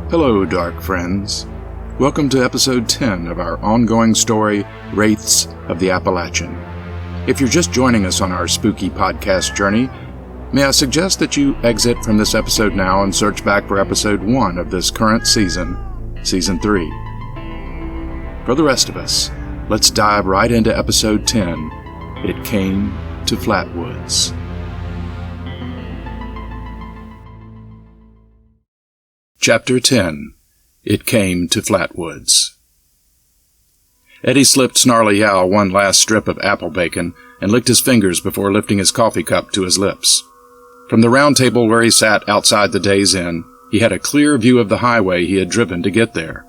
Hello, dark friends. Welcome to episode 10 of our ongoing story, Wraiths of the Appalachian. If you're just joining us on our spooky podcast journey, may I suggest that you exit from this episode now and search back for episode 1 of this current season, season 3. For the rest of us, let's dive right into episode 10, It Came to Flatwoods. Chapter 10. It Came to Flatwoods. Eddie slipped Snarly Yow one last strip of apple bacon and licked his fingers before lifting his coffee cup to his lips. From the round table where he sat outside the Days Inn, he had a clear view of the highway he had driven to get there.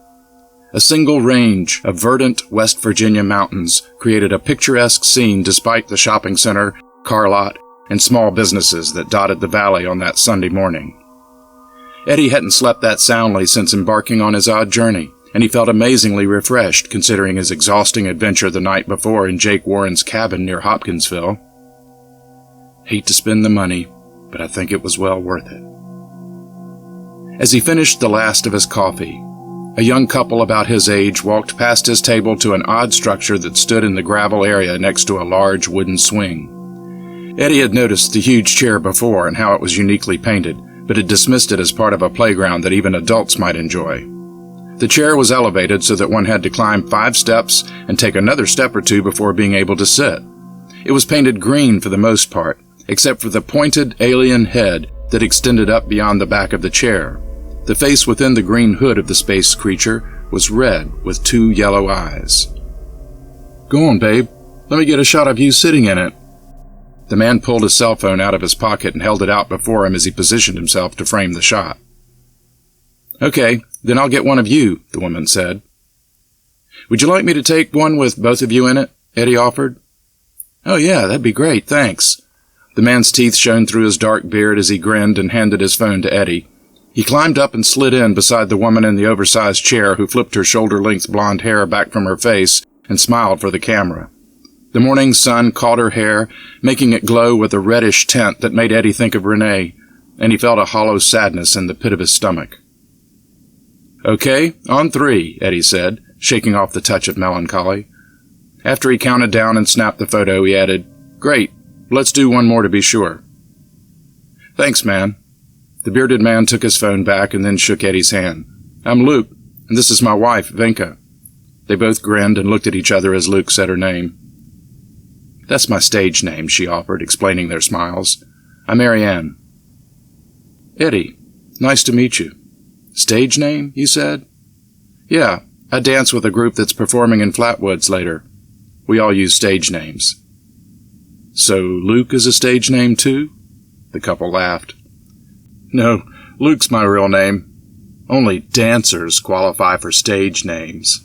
A single range of verdant West Virginia mountains created a picturesque scene despite the shopping center, car lot, and small businesses that dotted the valley on that Sunday morning. Eddie hadn't slept that soundly since embarking on his odd journey, and he felt amazingly refreshed considering his exhausting adventure the night before in Jake Warren's cabin near Hopkinsville. Hate to spend the money, but I think it was well worth it. As he finished the last of his coffee, a young couple about his age walked past his table to an odd structure that stood in the gravel area next to a large wooden swing. Eddie had noticed the huge chair before and how it was uniquely painted, but had dismissed it as part of a playground that even adults might enjoy. The chair was elevated so that one had to climb 5 steps and take another step or 2 before being able to sit. It was painted green for the most part, except for the pointed alien head that extended up beyond the back of the chair. The face within the green hood of the space creature was red with 2 yellow eyes. "Go on, babe. Let me get a shot of you sitting in it." The man pulled his cell phone out of his pocket and held it out before him as he positioned himself to frame the shot. "Okay, then I'll get one of you," the woman said. "Would you like me to take one with both of you in it?" Eddie offered. "Oh yeah, that'd be great, thanks." The man's teeth shone through his dark beard as he grinned and handed his phone to Eddie. He climbed up and slid in beside the woman in the oversized chair who flipped her shoulder-length blonde hair back from her face and smiled for the camera. The morning sun caught her hair, making it glow with a reddish tint that made Eddie think of Renee, and he felt a hollow sadness in the pit of his stomach. "Okay, on 3, Eddie said, shaking off the touch of melancholy. After he counted down and snapped the photo, he added, "Great, let's do one more to be sure." "Thanks, man." The bearded man took his phone back and then shook Eddie's hand. "I'm Luke, and this is my wife, Vinka." They both grinned and looked at each other as Luke said her name. "That's my stage name," she offered, explaining their smiles. "I'm Marianne." "Eddie, nice to meet you." "Stage name, you said?" "Yeah, I dance with a group that's performing in Flatwoods later. We all use stage names." "So Luke is a stage name too?" The couple laughed. "No, Luke's my real name. Only dancers qualify for stage names."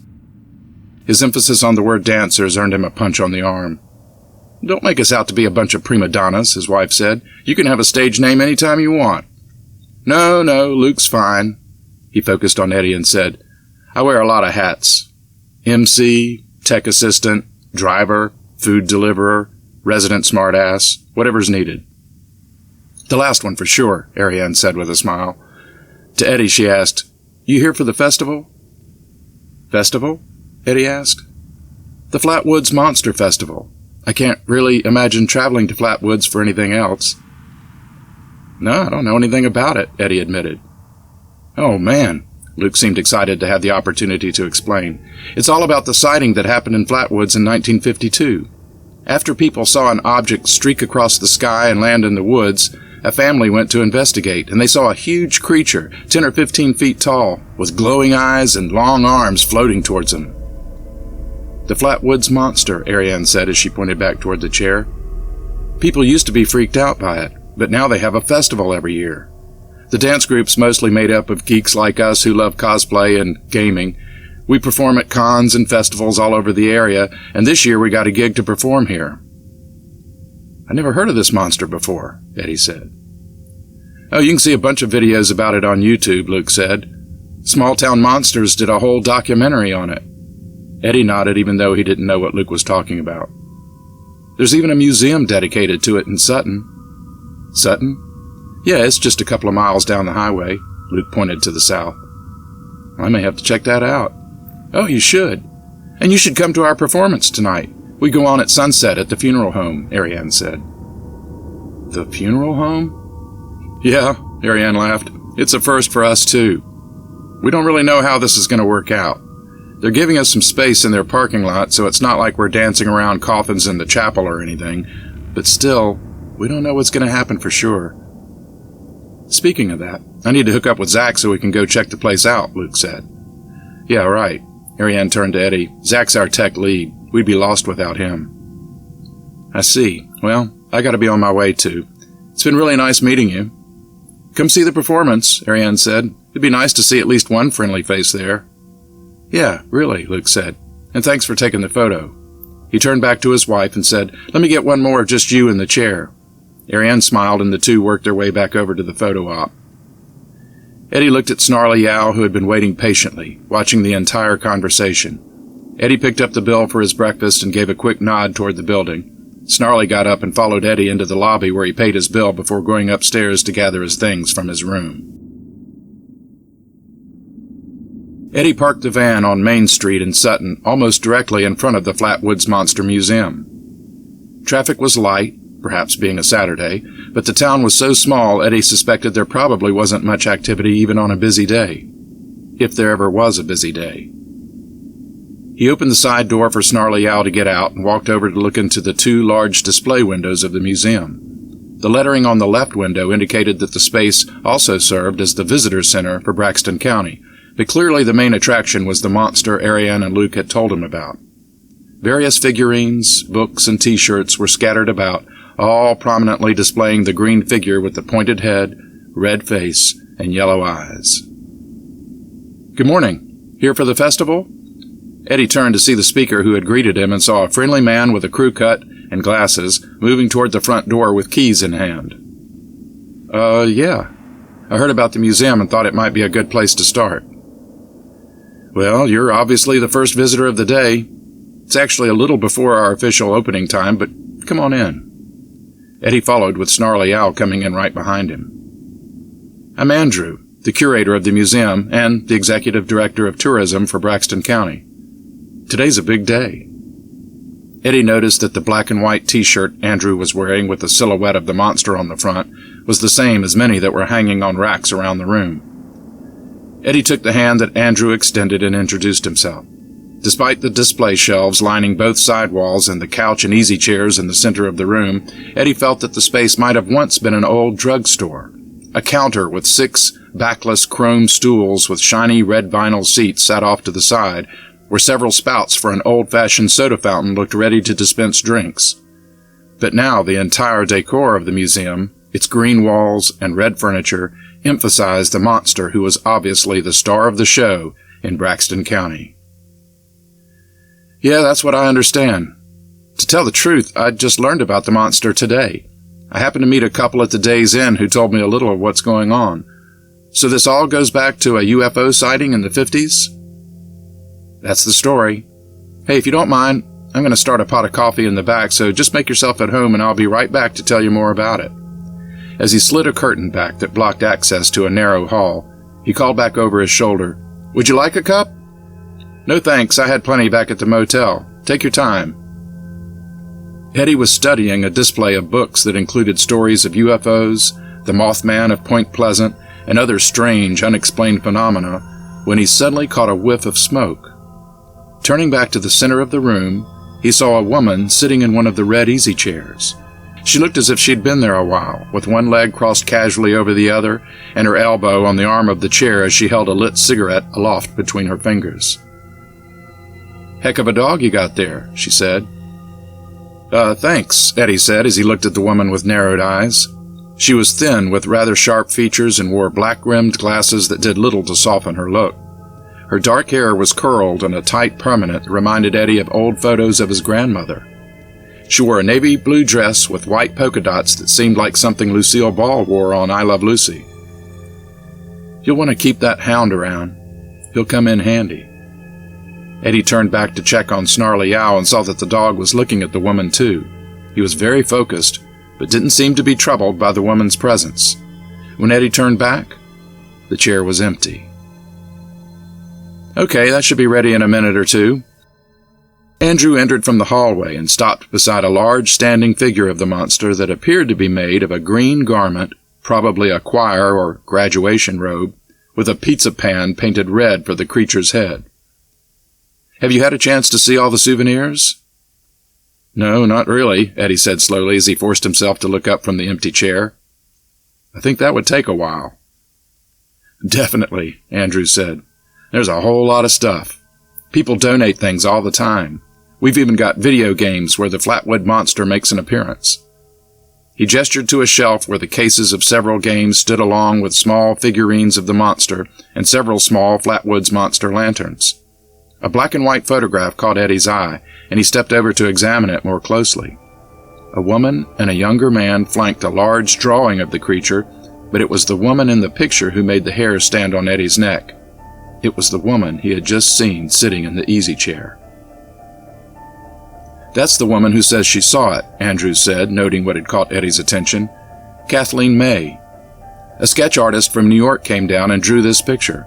His emphasis on the word dancers earned him a punch on the arm. "Don't make us out to be a bunch of prima donnas," his wife said. "You can have a stage name any time you want." No, Luke's fine." He focused on Eddie and said, "I wear a lot of hats. MC, tech assistant, driver, food deliverer, resident smartass, whatever's needed." "The last one for sure," Ariane said with a smile. To Eddie she asked, "You here for the festival?" "Festival?" Eddie asked. "The Flatwoods Monster Festival. I can't really imagine traveling to Flatwoods for anything else." "No, I don't know anything about it," Eddie admitted. "Oh, man." Luke seemed excited to have the opportunity to explain. "It's all about the sighting that happened in Flatwoods in 1952. After people saw an object streak across the sky and land in the woods, a family went to investigate, and they saw a huge creature, 10 or 15 feet tall, with glowing eyes and long arms floating towards them." "The Flatwoods Monster," Ariane said as she pointed back toward the chair. "People used to be freaked out by it, but now they have a festival every year. The dance group's mostly made up of geeks like us who love cosplay and gaming. We perform at cons and festivals all over the area, and this year we got a gig to perform here." "I never heard of this monster before," Eddie said. "Oh, you can see a bunch of videos about it on YouTube," Luke said. "Small Town Monsters did a whole documentary on it." Eddie nodded even though he didn't know what Luke was talking about. "There's even a museum dedicated to it in Sutton." "Sutton?" "Yeah, it's just a couple of miles down the highway." Luke pointed to the south. I may have to check that out. Oh, you should. And you should come to our performance tonight. We go on at sunset at the funeral home, Ariane said. The funeral home? Yeah, Ariane laughed. It's a first for us, too. We don't really know how this is going to work out. They're giving us some space in their parking lot, so it's not like we're dancing around coffins in the chapel or anything. But still, we don't know what's going to happen for sure. Speaking of that, I need to hook up with Zach so we can go check the place out, Luke said. Yeah, right. Ariane turned to Eddie. Zach's our tech lead. We'd be lost without him. I see. Well, I gotta be on my way, too. It's been really nice meeting you. Come see the performance, Ariane said. It'd be nice to see at least one friendly face there. Yeah, really, Luke said. And thanks for taking the photo. He turned back to his wife and said, Let me get one more of just you in the chair. Ariane smiled and the two worked their way back over to the photo op. Eddie looked at Snarly Yow, who had been waiting patiently, watching the entire conversation. Eddie picked up the bill for his breakfast and gave a quick nod toward the building. Snarly got up and followed Eddie into the lobby where he paid his bill before going upstairs to gather his things from his room. Eddie parked the van on Main Street in Sutton, almost directly in front of the Flatwoods Monster Museum. Traffic was light, perhaps being a Saturday, but the town was so small Eddie suspected there probably wasn't much activity even on a busy day, if there ever was a busy day. He opened the side door for Snarly Yow to get out and walked over to look into the two large display windows of the museum. The lettering on the left window indicated that the space also served as the visitor center for Braxton County, but clearly the main attraction was the monster Ariane and Luke had told him about. Various figurines, books, and T-shirts were scattered about, all prominently displaying the green figure with the pointed head, red face, and yellow eyes. Good morning. Here for the festival? Eddie turned to see the speaker who had greeted him and saw a friendly man with a crew cut and glasses moving toward the front door with keys in hand. Yeah. I heard about the museum and thought it might be a good place to start. Well, you're obviously the first visitor of the day. It's actually a little before our official opening time, but come on in. Eddie followed with Snarly Yow coming in right behind him. I'm Andrew, the curator of the museum and the executive director of tourism for Braxton County. Today's a big day. Eddie noticed that the black and white T-shirt Andrew was wearing with the silhouette of the monster on the front was the same as many that were hanging on racks around the room. Eddie took the hand that Andrew extended and introduced himself. Despite the display shelves lining both side walls and the couch and easy chairs in the center of the room, Eddie felt that the space might have once been an old drugstore. A counter with 6 backless chrome stools with shiny red vinyl seats sat off to the side, where several spouts for an old-fashioned soda fountain looked ready to dispense drinks. But now the entire decor of the museum, its green walls and red furniture, emphasized the monster who was obviously the star of the show in Braxton County. Yeah, that's what I understand. To tell the truth, I just learned about the monster today. I happened to meet a couple at the Days Inn who told me a little of what's going on. So this all goes back to a UFO sighting in the 50s? That's the story. Hey, if you don't mind, I'm going to start a pot of coffee in the back, so just make yourself at home and I'll be right back to tell you more about it. As he slid a curtain back that blocked access to a narrow hall, he called back over his shoulder, Would you like a cup? No thanks, I had plenty back at the motel. Take your time. Eddie was studying a display of books that included stories of UFOs, the Mothman of Point Pleasant, and other strange, unexplained phenomena, when he suddenly caught a whiff of smoke. Turning back to the center of the room, he saw a woman sitting in one of the red easy chairs. She looked as if she'd been there a while, with one leg crossed casually over the other, and her elbow on the arm of the chair as she held a lit cigarette aloft between her fingers. Heck of a dog you got there, she said. Thanks, Eddie said as he looked at the woman with narrowed eyes. She was thin with rather sharp features and wore black-rimmed glasses that did little to soften her look. Her dark hair was curled in a tight permanent that reminded Eddie of old photos of his grandmother. She wore a navy blue dress with white polka dots that seemed like something Lucille Ball wore on I Love Lucy. You'll want to keep that hound around. He'll come in handy. Eddie turned back to check on Snarly Yow and saw that the dog was looking at the woman too. He was very focused, but didn't seem to be troubled by the woman's presence. When Eddie turned back, the chair was empty. Okay, that should be ready in a minute or two. Andrew entered from the hallway and stopped beside a large standing figure of the monster that appeared to be made of a green garment, probably a choir or graduation robe, with a pizza pan painted red for the creature's head. Have you had a chance to see all the souvenirs? No, not really, Eddie said slowly as he forced himself to look up from the empty chair. I think that would take a while. Definitely, Andrew said. There's a whole lot of stuff. People donate things all the time. We've even got video games where the Flatwoods Monster makes an appearance. He gestured to a shelf where the cases of several games stood along with small figurines of the monster and several small Flatwoods Monster lanterns. A black and white photograph caught Eddie's eye, and he stepped over to examine it more closely. A woman and a younger man flanked a large drawing of the creature, but it was the woman in the picture who made the hair stand on Eddie's neck. It was the woman he had just seen sitting in the easy chair. That's the woman who says she saw it, Andrews said, noting what had caught Eddie's attention. Kathleen May. A sketch artist from New York came down and drew this picture.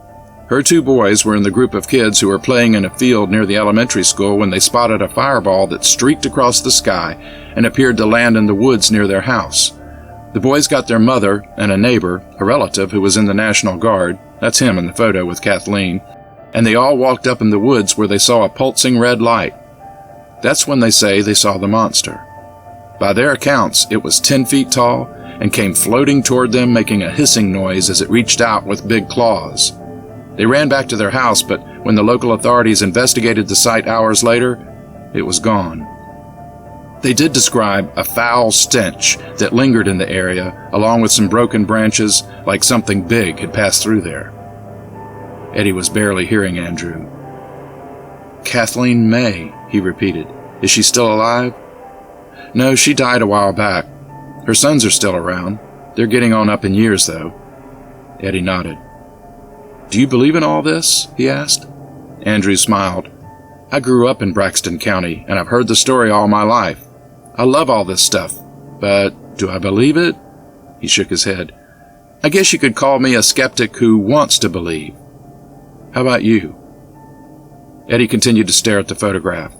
Her 2 boys were in the group of kids who were playing in a field near the elementary school when they spotted a fireball that streaked across the sky and appeared to land in the woods near their house. The boys got their mother and a neighbor, a relative who was in the National Guard, that's him in the photo with Kathleen, and they all walked up in the woods where they saw a pulsing red light. That's when they say they saw the monster. By their accounts, it was 10 feet tall and came floating toward them, making a hissing noise as it reached out with big claws. They ran back to their house, but when the local authorities investigated the site hours later, it was gone. They did describe a foul stench that lingered in the area, along with some broken branches, like something big had passed through there. Eddie was barely hearing Andrew. Kathleen May, he repeated. Is she still alive? No, she died a while back. Her sons are still around. They're getting on up in years, though. Eddie nodded. Do you believe in all this? He asked. Andrew smiled. I grew up in Braxton County, and I've heard the story all my life. I love all this stuff, but do I believe it? He shook his head. I guess you could call me a skeptic who wants to believe. How about you? Eddie continued to stare at the photograph.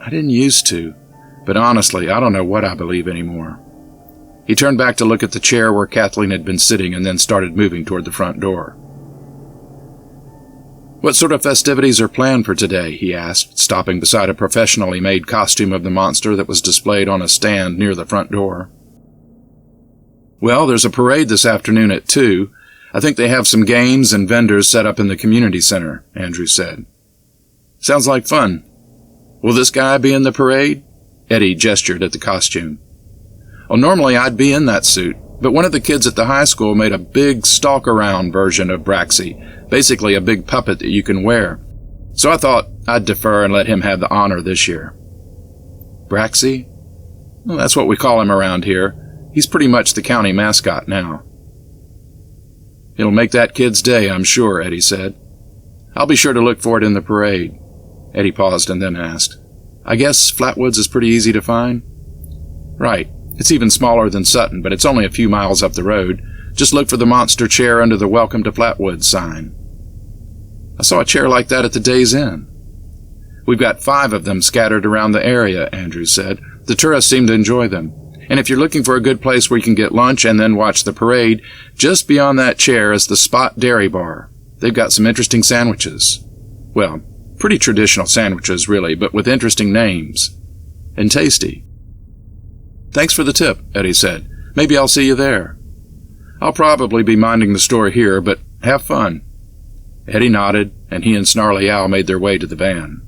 I didn't used to, but honestly, I don't know what I believe anymore. He turned back to look at the chair where Kathleen had been sitting and then started moving toward the front door. What sort of festivities are planned for today? He asked, stopping beside a professionally made costume of the monster that was displayed on a stand near the front door. Well, there's a parade this afternoon at 2. I think they have some games and vendors set up in the community center, Andrew said. Sounds like fun. Will this guy be in the parade? Eddie gestured at the costume. Well, normally I'd be in that suit, but one of the kids at the high school made a big stalk-around version of Braxy, basically a big puppet that you can wear. So I thought I'd defer and let him have the honor this year. Braxy? Well, that's what we call him around here. He's pretty much the county mascot now. It'll make that kid's day, I'm sure, Eddie said. I'll be sure to look for it in the parade. Eddie paused and then asked, I guess Flatwoods is pretty easy to find? Right. It's even smaller than Sutton, but it's only a few miles up the road. Just look for the monster chair under the Welcome to Flatwoods sign. I saw a chair like that at the Days Inn. We've got 5 of them scattered around the area, Andrew said. The tourists seem to enjoy them. And if you're looking for a good place where you can get lunch and then watch the parade, just beyond that chair is the Spot Dairy Bar. They've got some interesting sandwiches. Well, pretty traditional sandwiches, really, but with interesting names. And tasty. Thanks for the tip, Eddie said. Maybe I'll see you there. I'll probably be minding the store here, but have fun. Eddie nodded, and he and Snarly Yow made their way to the van.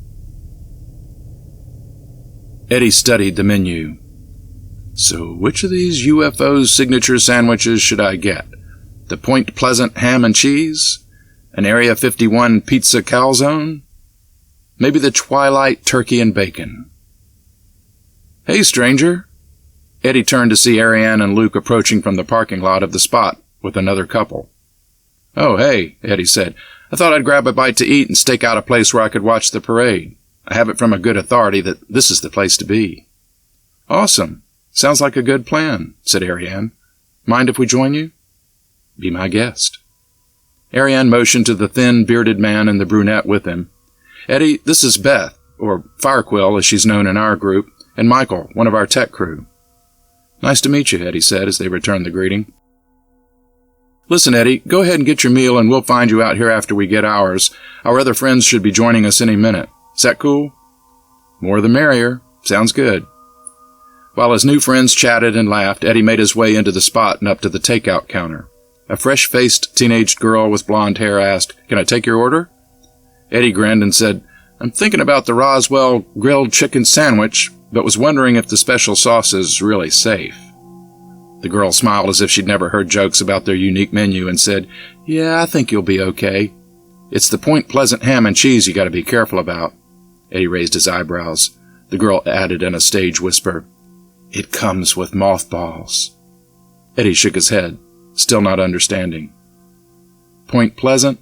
Eddie studied the menu. So which of these UFO signature sandwiches should I get? The Point Pleasant ham and cheese? An Area 51 pizza calzone? Maybe the Twilight turkey and bacon. Hey, stranger. Eddie turned to see Ariane and Luke approaching from the parking lot of the Spot with another couple. Oh, hey, Eddie said. I thought I'd grab a bite to eat and stake out a place where I could watch the parade. I have it from a good authority that this is the place to be. Awesome. Sounds like a good plan, said Ariane. Mind if we join you? Be my guest. Ariane motioned to the thin, bearded man and the brunette with him. Eddie, this is Beth, or Firequill as she's known in our group, and Michael, one of our tech crew. Nice to meet you, Eddie said as they returned the greeting. Listen, Eddie, go ahead and get your meal and we'll find you out here after we get ours. Our other friends should be joining us any minute. Is that cool? More the merrier. Sounds good. While his new friends chatted and laughed, Eddie made his way into the spot and up to the takeout counter. A fresh-faced teenage girl with blonde hair asked, "Can I take your order?" Eddie grinned and said, "I'm thinking about the Roswell grilled chicken sandwich, but was wondering if the special sauce is really safe." The girl smiled as if she'd never heard jokes about their unique menu and said, "Yeah, I think you'll be okay. It's the Point Pleasant ham and cheese you got to be careful about." Eddie raised his eyebrows. The girl added in a stage whisper, "It comes with mothballs." Eddie shook his head, still not understanding. "Point Pleasant?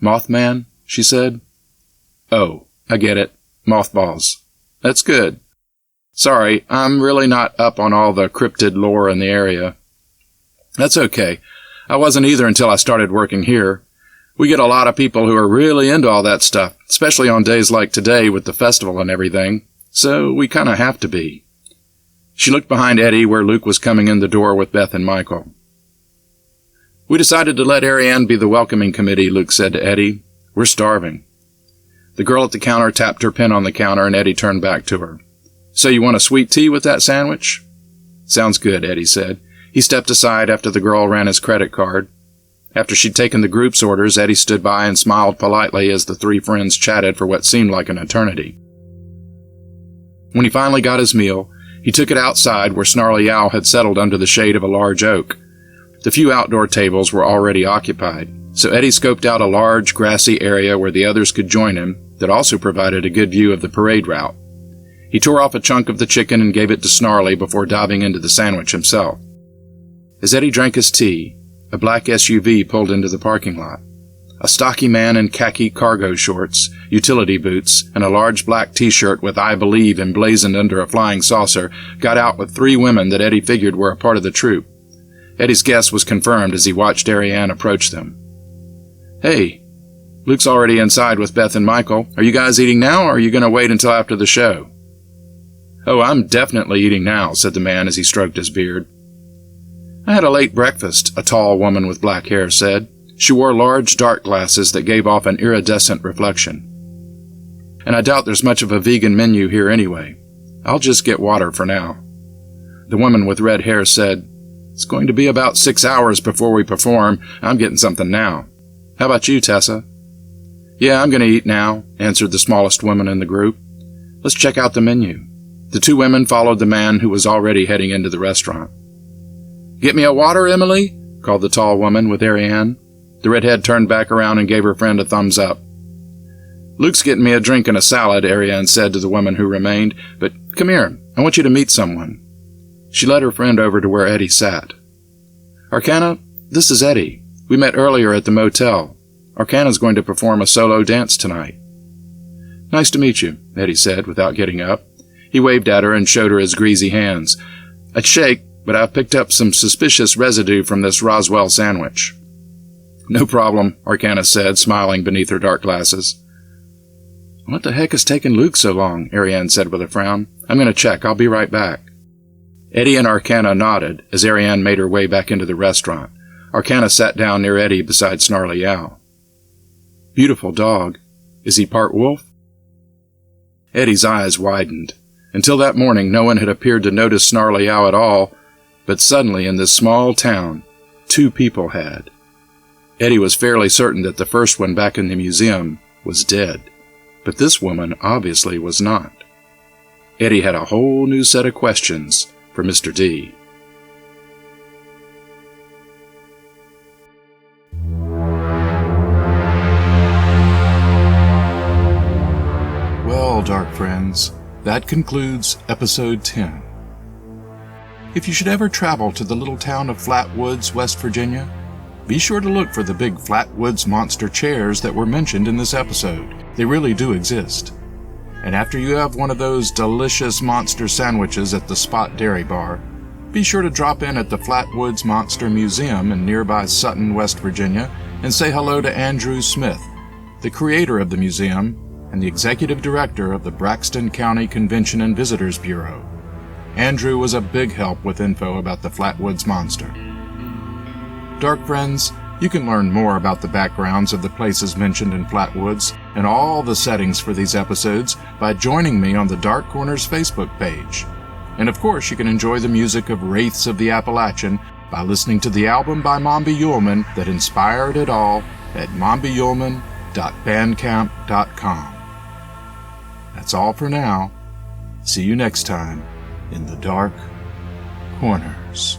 Mothman?" she said. "Oh, I get it. Mothballs. That's good. Sorry, I'm really not up on all the cryptid lore in the area." "That's okay. I wasn't either until I started working here. We get a lot of people who are really into all that stuff, especially on days like today with the festival and everything, so we kind of have to be." She looked behind Eddie where Luke was coming in the door with Beth and Michael. "We decided to let Ariane be the welcoming committee," Luke said to Eddie. "We're starving." The girl at the counter tapped her pen on the counter and Eddie turned back to her. "So you want a sweet tea with that sandwich?" "Sounds good," Eddie said. He stepped aside after the girl ran his credit card. After she'd taken the group's orders, Eddie stood by and smiled politely as the three friends chatted for what seemed like an eternity. When he finally got his meal, he took it outside where Snarly Yow had settled under the shade of a large oak. The few outdoor tables were already occupied, so Eddie scoped out a large, grassy area where the others could join him that also provided a good view of the parade route. He tore off a chunk of the chicken and gave it to Snarly before diving into the sandwich himself. As Eddie drank his tea, a black SUV pulled into the parking lot. A stocky man in khaki cargo shorts, utility boots, and a large black T-shirt with "I Believe" emblazoned under a flying saucer got out with three women that Eddie figured were a part of the troop. Eddie's guess was confirmed as he watched Ariane approach them. "Hey, Luke's already inside with Beth and Michael. Are you guys eating now, or are you going to wait until after the show?" "Oh, I'm definitely eating now," said the man as he stroked his beard. "I had a late breakfast," a tall woman with black hair said. She wore large, dark glasses that gave off an iridescent reflection. "And I doubt there's much of a vegan menu here anyway. I'll just get water for now." The woman with red hair said, "It's going to be about 6 hours before we perform. I'm getting something now. How about you, Tessa?" "Yeah, I'm going to eat now," answered the smallest woman in the group. "Let's check out the menu." The two women followed the man who was already heading into the restaurant. "Get me a water, Emily?" called the tall woman with Ariane. The redhead turned back around and gave her friend a thumbs up. "Luke's getting me a drink and a salad," Ariane said to the woman who remained. "But come here, I want you to meet someone." She led her friend over to where Eddie sat. "Arcana, this is Eddie. We met earlier at the motel. Arcana's going to perform a solo dance tonight." "Nice to meet you," Eddie said without getting up. He waved at her and showed her his greasy hands. "I'd shake, but I've picked up some suspicious residue from this Roswell sandwich." "No problem," Arcana said, smiling beneath her dark glasses. "What the heck is taking Luke so long?" Ariane said with a frown. "I'm going to check. I'll be right back." Eddie and Arcana nodded as Ariane made her way back into the restaurant. Arcana sat down near Eddie beside Snarly Yow. "Beautiful dog. Is he part wolf?" Eddie's eyes widened. Until that morning, no one had appeared to notice Snarly Yow at all, but suddenly in this small town, two people had. Eddie was fairly certain that the first one back in the museum was dead, but this woman obviously was not. Eddie had a whole new set of questions for Mr. D. Well, dark friends, that concludes episode 10. If you should ever travel to the little town of Flatwoods, West Virginia, be sure to look for the big Flatwoods Monster chairs that were mentioned in this episode. They really do exist. And after you have one of those delicious monster sandwiches at the Spot Dairy Bar, be sure to drop in at the Flatwoods Monster Museum in nearby Sutton, West Virginia, and say hello to Andrew Smith, the creator of the museum and the executive director of the Braxton County Convention and Visitors Bureau. Andrew was a big help with info about the Flatwoods Monster. Dark friends, you can learn more about the backgrounds of the places mentioned in Flatwoods and all the settings for these episodes by joining me on the Dark Corners Facebook page. And of course, you can enjoy the music of Wraiths of the Appalachian by listening to the album by Mombi Yulman that inspired it all at mombiyulman.bandcamp.com. That's all for now. See you next time in the Dark Corners.